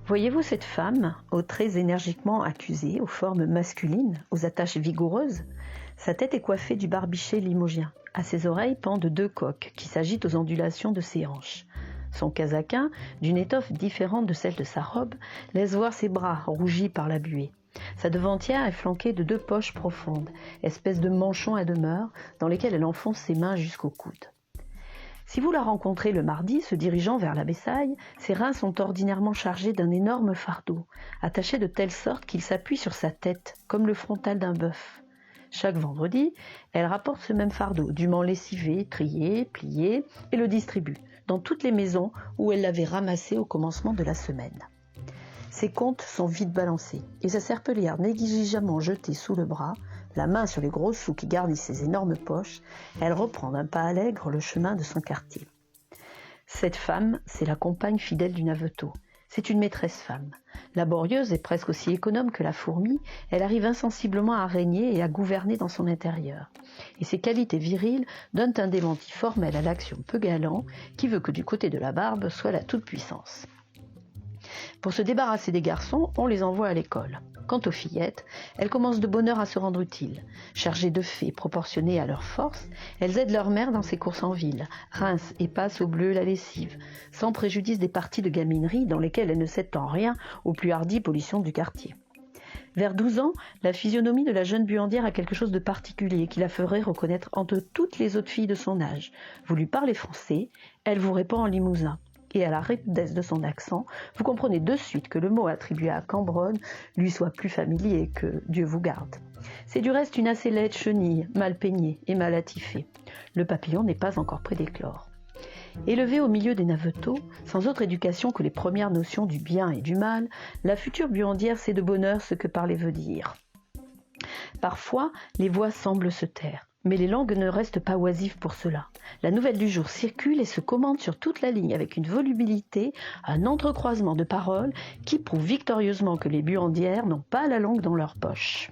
Voyez-vous cette femme, aux traits énergiquement accusés, aux formes masculines, aux attaches vigoureuses? Sa tête est coiffée du barbichet limogien. À ses oreilles pendent deux coques qui s'agitent aux ondulations de ses hanches. Son casaquin, d'une étoffe différente de celle de sa robe, laisse voir ses bras rougis par la buée. Sa devantière est flanquée de deux poches profondes, espèces de manchons à demeure, dans lesquels elle enfonce ses mains jusqu'au coude. Si vous la rencontrez le mardi se dirigeant vers la Bessaille, ses reins sont ordinairement chargés d'un énorme fardeau, attaché de telle sorte qu'il s'appuie sur sa tête, comme le frontal d'un bœuf. Chaque vendredi, elle rapporte ce même fardeau, dûment lessivé, trié, plié, et le distribue dans toutes les maisons où elle l'avait ramassé au commencement de la semaine. Ses comptes sont vite balancés, et sa serpillière négligemment jetée sous le bras, la main sur les gros sous qui garnissent ses énormes poches, elle reprend d'un pas allègre le chemin de son quartier. Cette femme, c'est la compagne fidèle du Navetot. C'est une maîtresse femme. Laborieuse et presque aussi économe que la fourmi, elle arrive insensiblement à régner et à gouverner dans son intérieur. Et ses qualités viriles donnent un démenti formel à l'action peu galant qui veut que du côté de la barbe soit la toute-puissance. Pour se débarrasser des garçons, on les envoie à l'école. Quant aux fillettes, elles commencent de bonne heure à se rendre utiles. Chargées de faits proportionnés à leur force, elles aident leur mère dans ses courses en ville, rincent et passent au bleu la lessive, sans préjudice des parties de gaminerie dans lesquelles elles ne cèdent en rien aux plus hardies pollutions du quartier. Vers 12 ans, la physionomie de la jeune buandière a quelque chose de particulier qui la ferait reconnaître entre toutes les autres filles de son âge. Vous lui parlez français, elle vous répond en limousin. Et à la rudesse de son accent, vous comprenez de suite que le mot attribué à Cambronne lui soit plus familier que Dieu vous garde. C'est du reste une assez laide chenille, mal peignée et mal attifée. Le papillon n'est pas encore près d'éclore. Élevée au milieu des Navetot, sans autre éducation que les premières notions du bien et du mal, la future buandière sait de bonne heure ce que parler veut dire. Parfois, les voix semblent se taire. Mais les langues ne restent pas oisives pour cela. La nouvelle du jour circule et se commente sur toute la ligne avec une volubilité, un entrecroisement de paroles qui prouve victorieusement que les buandières n'ont pas la langue dans leur poche.